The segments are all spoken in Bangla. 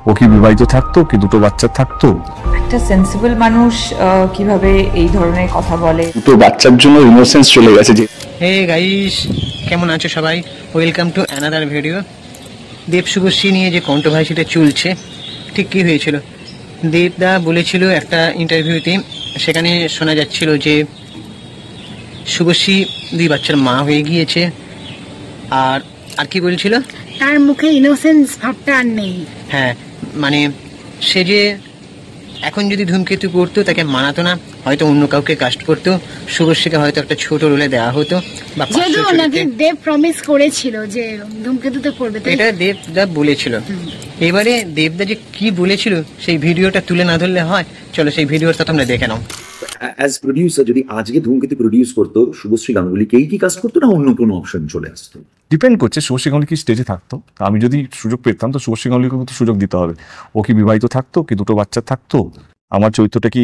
ও কি বিবাহিত থাকতো, কি দুটো বাচ্চা থাকতো? একটা সেন্সিবল মানুষ কিভাবে এই ধরনের কথা বলে? দুটো বাচ্চার জন্য ইনোসেন্স চলে গেছে। যে হে গাইস, কেমন আছো সবাই? Welcome to another video. Dev Subhashree নিয়ে যে কন্ট্রোভার্সিটা চলছে, ঠিক কী হয়েছিল? দেবদা বলেছিল একটা ইন্টারভিউতে, সেখানে শোনা যাচ্ছিল যে শুভশ্রী 2 বাচ্চার মা হয়ে গিয়েছে। আর আর কি বলছিল? তার মুখে ইনোসেন্স ভাবটা আর নেই। হ্যাঁ, মানে সে যে এখন যদি ধূমকেতু করতো তাকে মানাতো না, হয়তো অন্য কাউকে কাস্ট করতো, শুভশ্রীকে হয়তো একটা ছোট রোলে দেওয়া হতো। বা নাকি দেব প্রমিস করেছিল যে ধূমকেতুতে করবে, এটা দেবদা বলেছিল। এবারে দেবদা যে কি বলেছিল সেই ভিডিওটা তুলে না ধরলে হয়? চলো সেই ভিডিওটা তোমরা দেখে নাও। অ্যাজ প্রোডিউসার যদি আজকে ধূমকেতু প্রডিউস করতো, শুভশ্রী গাঙ্গুলিকেই কি কাস্ট করতো না অন্য কোনো অপশন চলে আসতো? ডিপেন্ড করছে শুভশ্রী গাঙ্গুলি কি স্টেজে থাকতো। আমি যদি সুযোগ পেতাম তো শুভশ্রী গাঙ্গুলিকে তো সুযোগ দিতে হবে। ও কি বিবাহিত থাকতো, কি দুটো বাচ্চা থাকতো? আমার চরিত্রটা কি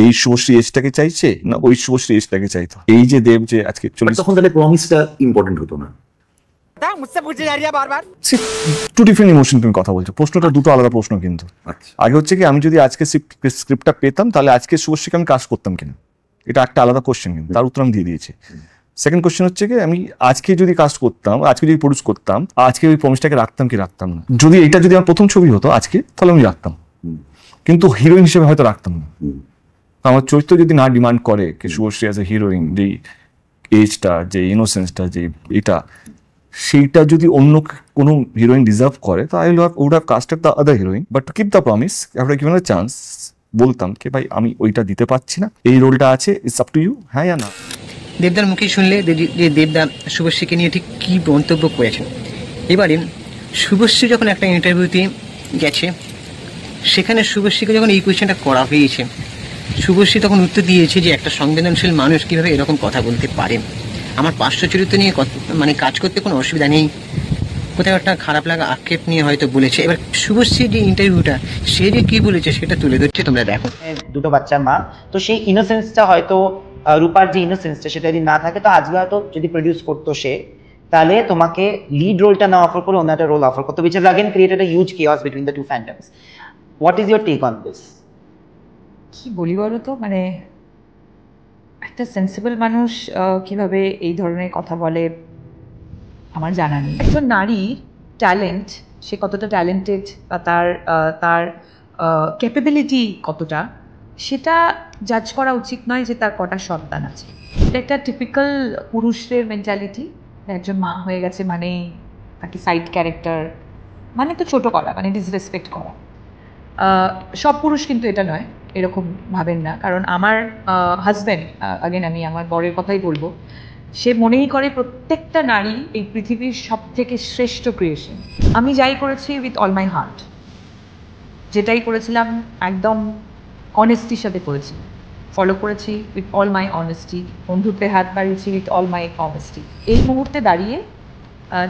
এই শুভশ্রী এজটাকে চাইছে না ওই শুভশ্রী এজটাকে চাইতো? এই যে দেব যে আজকে তখন তাহলে প্রমিসটা ইম্পর্টেন্ট হতো না। টু ডিফারেন্ট ইমোশন তুমি কথা বলছো। প্রশ্নটা দুটো আলাদা প্রশ্ন কিন্তু। আগে হচ্ছে কি আমি যদি আজকে স্ক্রিপ্টটা পেতাম তাহলে আজকে শুভশ্রীকে আমি কাস্ট করতাম কিনা, এটা একটা আলাদা কোশ্চেন, কিন্তু তার উত্তর আমি দিয়ে দিয়েছি। সেকেন্ড কোশ্চেন হচ্ছে কি আমি আজকে যদি কাস্ট করতাম, আজকে যদি প্রডিউস করতাম, আজকে ওই প্রমিসটাকে রাখতাম কি রাখতাম না। যদি এটা যদি আমার প্রথম ছবি হতো আজকে তাহলে আমি রাখতাম, কিন্তু হিরোইন হিসেবে হয়তো রাখতাম না। আমার চরিত্র যদি না ডিমান্ড করে কি শুভশ্রী অ্যাজ এ হিরোইন, যে এজটা, যে ইনোসেন্সটা, যে এটা, সেইটা যদি অন্য কোনো হিরোইন ডিজার্ভ করে তো I would have casted the other heroine. But to keep the promise, after given a chance, বলতাম কি ভাই আমি ওইটা দিতে পারছি না, এই রোলটা আছে, ইটস আপ টু ইউ, হ্যাঁ না। দেবদার মুখে শুনলে যে দেবদা শুভশ্রীকে নিয়ে ঠিক কী মন্তব্য করেছেন। এবারে শুভশ্রী যখন একটা ইন্টারভিউতে গেছে, সেখানে শুভশ্রীকে যখন এই কোয়েশ্চেনটা করা হয়েছে, শুভশ্রী তখন উত্তর দিয়েছে যে একটা সংবেদনশীল মানুষ কীভাবে এরকম কথা বলতে পারে। আমার পার্শ্ব চরিত্র নিয়ে মানে কাজ করতে কোনো অসুবিধা নেই, কোথাও একটা খারাপ লাগা আক্ষেপ নিয়ে হয়তো বলেছে। এবার শুভশ্রীর যে ইন্টারভিউটা, সে যে কী বলেছে সেটা তুলে ধরছে, তোমরা দেখো। দুটো বাচ্চার মা, তো সেই ইনোসেন্সটা হয়তো রূপার যে ইনোসেন্সটা সেটা যদি না থাকে, তো আজকে হয়তো যদি প্রডিউস করতো সে, তাহলে তোমাকে লিড রোলটা না অফার করে অন্য একটা রোল অফার করতো, which has again created a huge chaos between the two fandoms. What is your take on this? কি বলি বলো তো, মানে একটা সেন্সিবল মানুষ কিভাবে এই ধরনের কথা বলে আমার জানা নেই। একজন নারী ট্যালেন্ট, সে কতটা ট্যালেন্টেড বা তার ক্যাপাবিলিটি কতটা, সেটা জাজ করা উচিত নয় যে তার কটা সন্তান আছে। এটা একটা টিপিক্যাল পুরুষদের মেন্টালিটি। একজন মা হয়ে গেছে মানে তাকে সাইড ক্যারেক্টার, মানে তো ছোটো করা, মানে ডিসরেসপেক্ট করা। সব পুরুষ কিন্তু এটা নয়, এরকম ভাবেন না। কারণ আমার হাজব্যান্ড, আগেন আমি আমার বরের কথাই বলবো, সে মনেই করে প্রত্যেকটা নারী এই পৃথিবীর সব থেকে শ্রেষ্ঠ ক্রিয়েশন। আমি যাই করেছি উইথ অল মাই হার্ট, যেটাই করেছিলাম একদম অনেস্টির সাথে করেছি, ফলো করেছি উইথ অল মাই অনেস্টি, বন্ধুত্বে হাত বাড়িয়েছি উইথ অল মাই অনেস্টি। এই মুহূর্তে দাঁড়িয়ে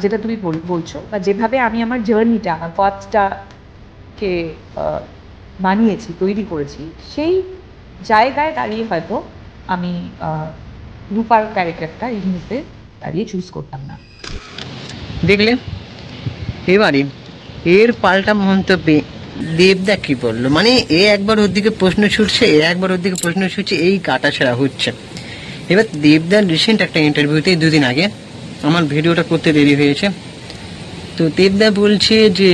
যেটা তুমি বলছো বা যেভাবে আমি আমার জার্নিটা, আমার পথটাকে বানিয়েছি, তৈরি করেছি, সেই জায়গায় দাঁড়িয়ে হয়তো আমি রূপার ক্যারেক্টারটা এই মুহূর্তে দাঁড়িয়ে চুজ করতাম না। দেখলে এবারে এর পাল্টা মন্তব্যে দেবদা কি বললো, মানে এ একবার ওর দিকে প্রশ্ন ছুটছে, এ একবার ওর দিকে প্রশ্ন ছুটছে, এই কাটাছেড়া হচ্ছে। এবার দেবদার রিসেন্ট একটা ইন্টারভিউতে 2 দিন আগে, আমার ভিডিওটা করতে দেরি হয়েছে, তো দেবদা বলছে যে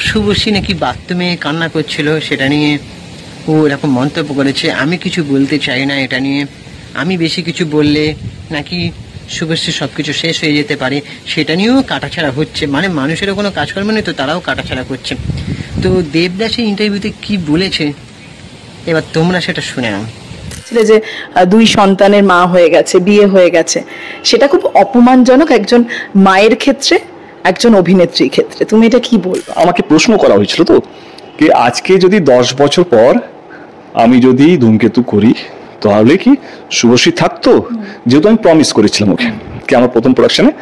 শুভশ্রী নাকি বাথরুমে কান্না করছিল, সেটা নিয়ে ও এরকম মন্তব্য করেছে। আমি কিছু বলতে চাই না এটা নিয়ে, আমি বেশি কিছু বললে নাকি শুভশ্রী সব কিছু শেষ হয়ে যেতে পারে, সেটা নিয়েও কাটাছাড়া হচ্ছে। মানে মানুষেরও কোনো কাজকর্ম নেই তো তারাও কাটাছাড়া করছে। তো দেবদা সেই ইন্টারভিউতে কি বলেছে এবার তোমরা সেটা শুনে নাও। যে 2 সন্তানের মা হয়ে গেছে, বিয়ে হয়ে গেছে, সেটা খুব অপমানজনক একজন মায়ের ক্ষেত্রে, একজন অভিনেত্রীর ক্ষেত্রে। তুমি এটা কি বলবো? আমাকে প্রশ্ন করা হয়েছিল তো কি আজকে যদি 10 বছর পর আমি যদি ধূমকেতু করি তাহলে কি শুভশ্রী থাকতো? যেহেতু আমি প্রমিস করেছিলাম ওকে কি আমার প্রথম প্রোডাকশনে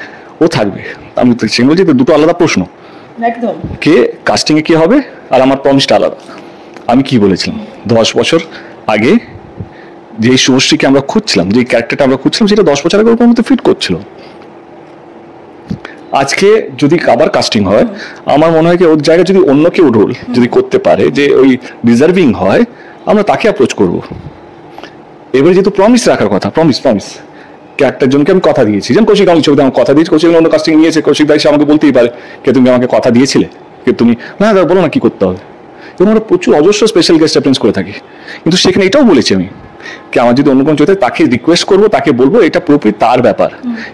ও থাকবে, আমি তো সেগুলো যে দুটো আলাদা প্রশ্ন, একদম কে কাস্টিং এ কি হবে আর আমার প্রমিসটা আলাদা। আমি কি বলেছিলাম 10 বছর আগে যে শুভশ্রীকে আমরা খুঁজছিলাম, যে ক্যারেক্টারটা আমরা খুঁজছিলাম, সেটা 10 বছর আগে ওর মধ্যে ফিট করছিল। আজকে যদি আবার কাস্টিং হয়, আমার মনে হয় কি ওর জায়গায় যদি অন্য কেউ রোল যদি করতে পারে, যে ওই ডিজার্ভিং হয়, আমরা তাকে অ্যাপ্রোচ করব। এবারে যেহেতু প্রমিস রাখার কথা, প্রমিস ক্যারেক্টার জনকে আমি কথা দিয়েছি, যেমন কৌশিক আমার ছবিতে আমার কথা দিয়েছি, কৌশিক অন্য কাস্টিং নিয়েছে, কৌশিক দায় সে আমাকে বলতেই পারে কে তুমি আমাকে কথা দিয়েছিলে, কে তুমি, না বলো না কি করতে হবে। এবং আমরা প্রচুর অজস্র স্পেশাল গেস্ট অ্যাপিয়ারেন্স করে থাকি, কিন্তু সেখানে এটাও বলেছি আমি কি আমার যদি অন্য কোনো চলতে তাকে রিকোয়েস্ট করবো, তাকে বলবো এটা পুরোপুরি তার ব্যাপার।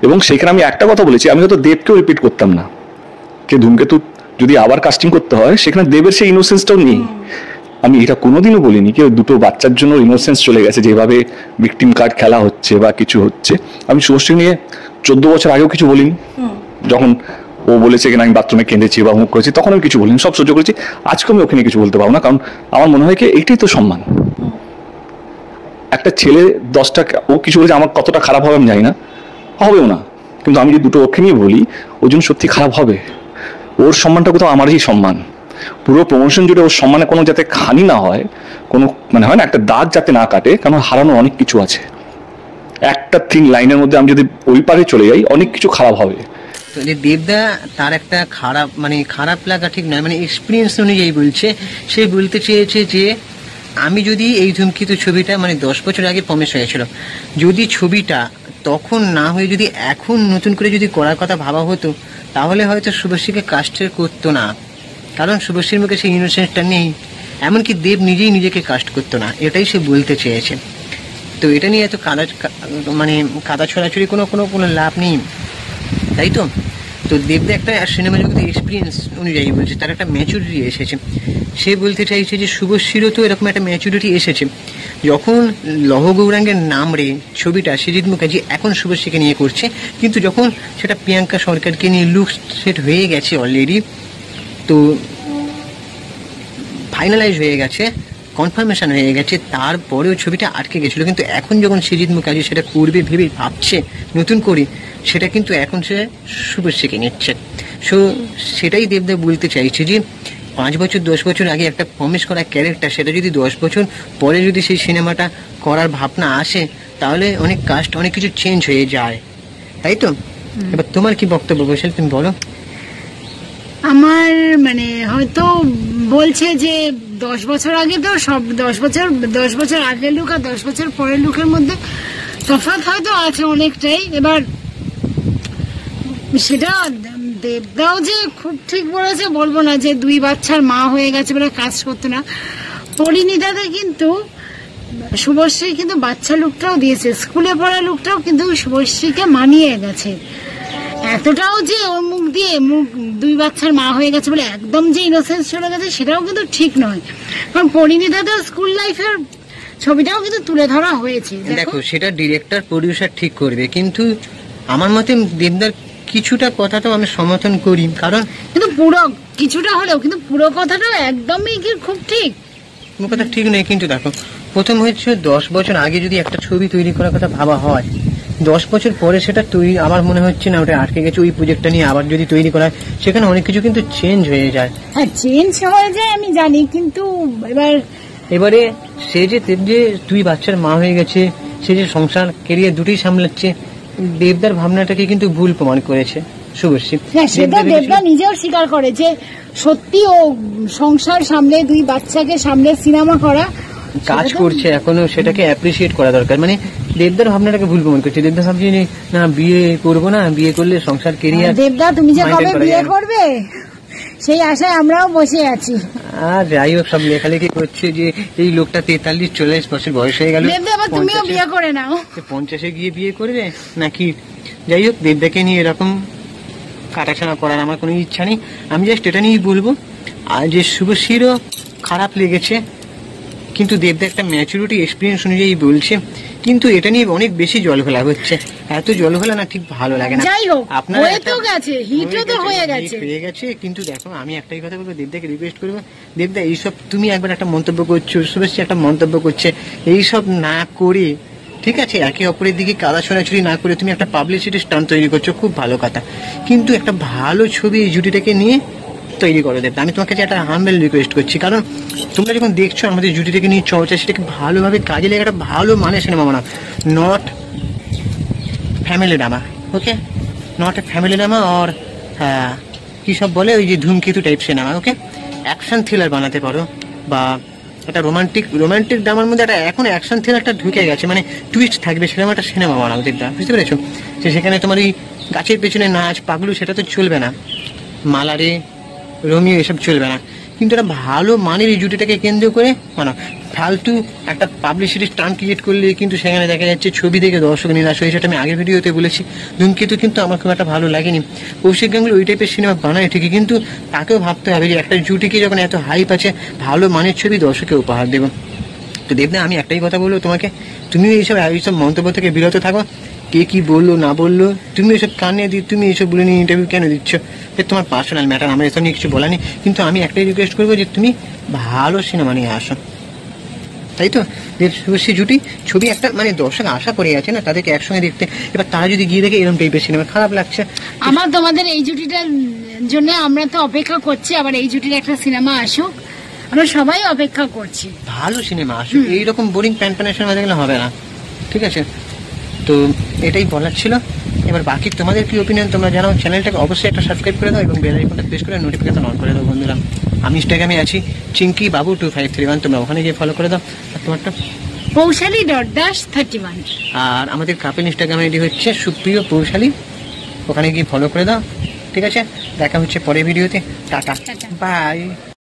এবং সেখানে আমি একটা কথা বলেছি, আমি হয়তো দেবকেও রিপিট করতাম না, কে ধূমকেতু যদি আবার কাস্টিং করতে হয় সেখানে দেবের সেই ইনোসেন্সটাও নেই। আমি এটা কোনোদিনও বলিনি কি দুটো বাচ্চার জন্য ইনোসেন্স চলে গেছে, যেভাবে ভিকটিম কার্ড খেলা হচ্ছে বা কিছু হচ্ছে। আমি শুভশ্রী নিয়ে 14 বছর আগেও কিছু বলিনি, যখন ও বলেছে কিনা আমি বাথরুমে কেঁদেছি বা মুখ করেছি, তখন আমি কিছু বলিনি, সব সহ্য করেছি। আজকে আমি ওখানে কিছু বলতে পারবো না, কারণ আমার মনে হয় কি এইটাই তো সম্মান। একটা ছেলে 10টা ও কিছু বলেছে, আমার কতটা খারাপ হবে আমি জানি না, হবেও না, কিন্তু আমি যদি দুটো ওকে নিয়ে বলি ওর জন্য সত্যি খারাপ হবে। ওর সম্মানটা কোথাও আমারই সম্মান, পুরো প্রমোশন জুড়ে ওর সম্মানে কোনো যাতে হানি না হয়, কোনো মানে হয় না একটা দাগ যাতে না কাটে, কারণ হারানোর অনেক কিছু আছে। একটা 3 লাইনের মধ্যে আমি যদি ওই পারে চলে যাই অনেক কিছু খারাপ হবে। তো যে দেবদা তার একটা খারাপ লাগা ঠিক নয়, মানে এক্সপিরিয়েন্স অনুযায়ী বলছে, সে বলতে চেয়েছে যে আমি যদি এই ধূমকেতু ছবিটা 10 বছর আগে প্রমিস হয়েছিল, যদি ছবিটা তখন না হয়ে যদি এখন নতুন করে যদি করার কথা ভাবা হতো, তাহলে হয়তো শুভশ্রীকে কাস্টের করতো না, কারণ শুভশ্রীর মুখে সেই ইনোসেন্সটা নেই। এমনকি দেব নিজেই নিজেকে কাস্ট করতো না, এটাই সে বলতে চেয়েছে। তো এটা নিয়ে এত কাদা ছড়াছড়ি কোনো লাভ নেই, তাই তো। তো দেবদা একটা সিনেমা জগতে এক্সপিরিয়েন্স অনুযায়ী বলছে, তার একটা ম্যাচুরিটি এসেছে। সে বলতে চাইছে যে শুভশ্রীরও তো এরকম একটা ম্যাচুরিটি এসেছে, যখন লৌহ গৌরাঙ্গের নাম রে ছবিটা সৃজিত মুখার্জি এখন শুভশ্রীকে নিয়ে করছে, কিন্তু যখন সেটা প্রিয়াঙ্কা সরকারকে নিয়ে লুক সেট হয়ে গেছে অলরেডি, তো ফাইনালাইজ হয়ে গেছে, কনফার্মেশন হয়ে গেছে, তারপরেও ছবিটা আটকে গেছিলো। কিন্তু এখন যখন সৃজিত মুখার্জি সেটা করবে ভেবে ভাবছে নতুন করে, সেটা কিন্তু এখন সে শুভশ্রীকে নিচ্ছে। সো সেটাই দেবদা বলতে চাইছে যে 5 বছর 10 বছর আগে একটা প্রমিস করা ক্যারেক্টার, সেটা যদি 10 বছর পরে যদি সেই সিনেমাটা করার ভাবনা আসে, তাহলে অনেক কাস্ট অনেক কিছু চেঞ্জ হয়ে যায়, তাই তো। এবার তোমার কি বক্তব্য বৈশাল, তুমি বলো। আমার হয়তো বলছে যে 10 বছর আগে তো সব 10 বছর আগের লুক আর 10 বছর পরের লুকের মধ্যে তফাৎ হয়তো আছে অনেকটাই। এবার সেটা দেবদাও যে খুব ঠিক বলেছে বলবো না, যে 2 বাচ্চার মা হয়ে গেছে বলে কাজ করতো না। পরিণীতাতে কিন্তু শুভশ্রী কিন্তু বাচ্চা লুকটাও দিয়েছে, স্কুলে পড়া লুকটাও কিন্তু শুভশ্রীকে মানিয়ে গেছে। এতটাও যে ওর মুখ দিয়ে 2 বাচ্চার মা হয়ে গেছে বলে একদম যে ইনোসেন্স চলে গেছে সেটাও কিন্তু ঠিক নয়, কারণ পরিণীতাতে স্কুল লাইফের ছবিটাও কিন্তু তুলে ধরা হয়েছে। দেখো সেটা ডিরেক্টর প্রডিউসার ঠিক করবে, কিন্তু আমার মতে দেবদার কিছুটা কথা তো আমি সমর্থন করি, কারণ কিন্তু পুরো কিছুটা হলেও কিন্তু পুরো কথাটা একদমই কি খুব ঠিক, পুরো কথা ঠিক নেই। কিন্তু দেখো প্রথম হচ্ছে 10 বছর আগে যদি একটা ছবি তৈরি করার কথা ভাবা হয়, 10 বছর পরে সেটা তৈরি আমার মনে হচ্ছে না ওটা আটকে গেছে। ওই প্রজেক্টটা নিয়ে আবার যদি তৈরি করা হয়, সেখানে অনেক কিছু কিন্তু চেঞ্জ হয়ে যায়। হ্যাঁ চেঞ্জ হয়ে যায় আমি জানি, কিন্তু এবারে সে যে 2 বাচ্চার মা হয়ে গেছে, সে যে সংসার ক্যারিয়ার দুটোই সামলাচ্ছে, দেবদার ভাবনাটাকে কিন্তু ভুল প্রমাণ করেছে শুভশ্রী। সেটা দেবদা নিজেও স্বীকার করে যে সত্যি ও সংসার সামলে 2 বাচ্চাকে সামলে সিনেমা করা কাজ করছে এখনো, সেটাকে অ্যাপ্রিসিয়েট করা দরকার। দেবদার ভাবনাটাকে ভুল প্রমাণ করছে। দেবদা ভাবছে না বিয়ে করবো না, বিয়ে করলে সংসার কেরিয়ার। দেবদা তুমি যে কবে বিয়ে করবে সেই আশায় আমরাও বসে আছি। আর যাই হোক, সব লেখালেখি করছে যে এই লোকটা 43-44 বছর বয়স হয়ে গেল, দেবদা আবার তুমিও বিয়ে করে নাও, 50-এ গিয়ে বিয়ে করবে নাকি। যাই হোক, দেবদাকে নিয়ে এরকম কাটাছাড়া করার আমার কোনো ইচ্ছা নেই। আমি জাস্ট এটা নিয়েই বলবো, আর যে শুভশ্রীরও খারাপ লেগেছে, কিন্তু দেবদা একটা ম্যাচুরিটি এক্সপিরিয়েন্স অনুযায়ী বলছে, কিন্তু এটা নিয়ে অনেক বেশি জলঘোলা হচ্ছে। এত জলঘোলা না ঠিক ভালো লাগে না। যাই হোক, আপনার হয়ে গেছে। কিন্তু দেখো আমি একটাই কথা বলবো, দেবদাকে রিকোয়েস্ট করবো, দেবদা এইসব তুমি একবার একটা মন্তব্য করছো, শুভশ্রী একটা মন্তব্য করছে, এইসব না করে ঠিক আছে একে অপরের দিকে কাদা ছড়াছড়ি না করে তুমি একটা পাবলিসিটি স্টান্ট তৈরি করছো, খুব ভালো কথা, কিন্তু একটা ভালো ছবি এই জুটিটাকে নিয়ে তৈরি করে দেবে। আমি তোমাকে একটা হাম্বেল রিকোয়েস্ট করছি, কারণ তোমরা যখন দেখছো আমাদের জুটিটাকে নিয়ে চর্চা, সেটাকে ভালোভাবে কাজে লেগে একটা ভালো মানের সিনেমা বানাও, not family drama. Okay, not a family drama, আর কি সব বলে ওই যে Dhumketu type cinema, okay action thriller বানাতে পারো, বা একটা রোমান্টিক ড্রামার মধ্যে একটা এখন অ্যাকশন থ্রিলারটা ঢুকে গেছে, মানে টুইস্ট থাকবে সেরকম একটা সিনেমা বানাও দেখবা, বুঝতে পেরেছো? সেখানে তোমার ওই গাছের পেছনে নাচ পাগলু সেটা তো চলবে না, মালারে রোমিও এসব চলবে না, কিন্তু একটা ভালো মানের এই জুটিটাকে কেন্দ্র করে মানে ফালতু একটা পাবলিসিটি স্টান্ট ক্রিয়েট করলে কিন্তু সেখানে দেখা যাচ্ছে ছবি দেখে দর্শক নিরাশ হয়েছে। সেটা আমি আগের ভিডিওতে বলেছি। ধূমকেতু কিন্তু আমার খুব একটা ভালো লাগেনি। কৌশিক গাঙ্গুলি ওই টাইপের সিনেমা বানায় ঠিকই, কিন্তু তাকেও ভাবতে হবে যে একটা জুটিকে যখন এত হাইপ আছে ভালো মানের ছবি দর্শককে উপহার দেবো। তো দেবনা আমি একটাই কথা বলবো তোমাকে, তুমিও এইসব মন্তব্য থেকে বিরত থাকো। কে কি বললো না বললো তুমি এসব কানে তুমি এইসব বলে নিয়ে ইন্টারভিউ কেন দিচ্ছ? তোমার পার্সোনাল ম্যাটার, আমার এসব নিয়ে কিছু বলা নেই, কিন্তু আমি একটাই রিকোয়েস্ট করবো যে তুমি ভালো সিনেমা নিয়ে আসো, তাই তো? দেব শুভশ্রী জুটি ছবি একটা মানে দর্শক আশা করে আছে না তাদেরকে একসঙ্গে দেখতে, এবার তারা যদি গিয়ে দেখে এরকম টাইপের সিনেমা খারাপ লাগছে। আমার তোমাদের এই জুটিটার জন্য আমরা তো অপেক্ষা করছি, আবার এই জুটির একটা সিনেমা আসুক, আমরা সবাই অপেক্ষা করছি ভালো সিনেমা আসুক, এইরকম বোরিং প্যান সিনেমা দেখলে হবে না, ঠিক আছে? তো এটাই বলার ছিল। এবার বাকি তোমাদের কি ওপিনিয়ন তোমরা জানাও। চ্যানেলটাকে অবশ্যই একটা সাবস্ক্রাইব করে দাও এবং বেল আইকনটা প্রেস করে নোটিফিকেশন অন করে দাও বন্ধুরা। আমি ইনস্টাগ্রামে আছি চিঙ্কি বাবু 2531, তোমরা ওখানে গিয়ে ফলো করে দাও। আর তোমারটা পৌশালী.31। আর আমাদের কাপেল ইনস্টাগ্রাম আইডি হচ্ছে সুপ্রিয় পৌশালী, ওখানে গিয়ে ফলো করে দাও, ঠিক আছে? দেখা হচ্ছে পরের ভিডিওতে। Tata, by.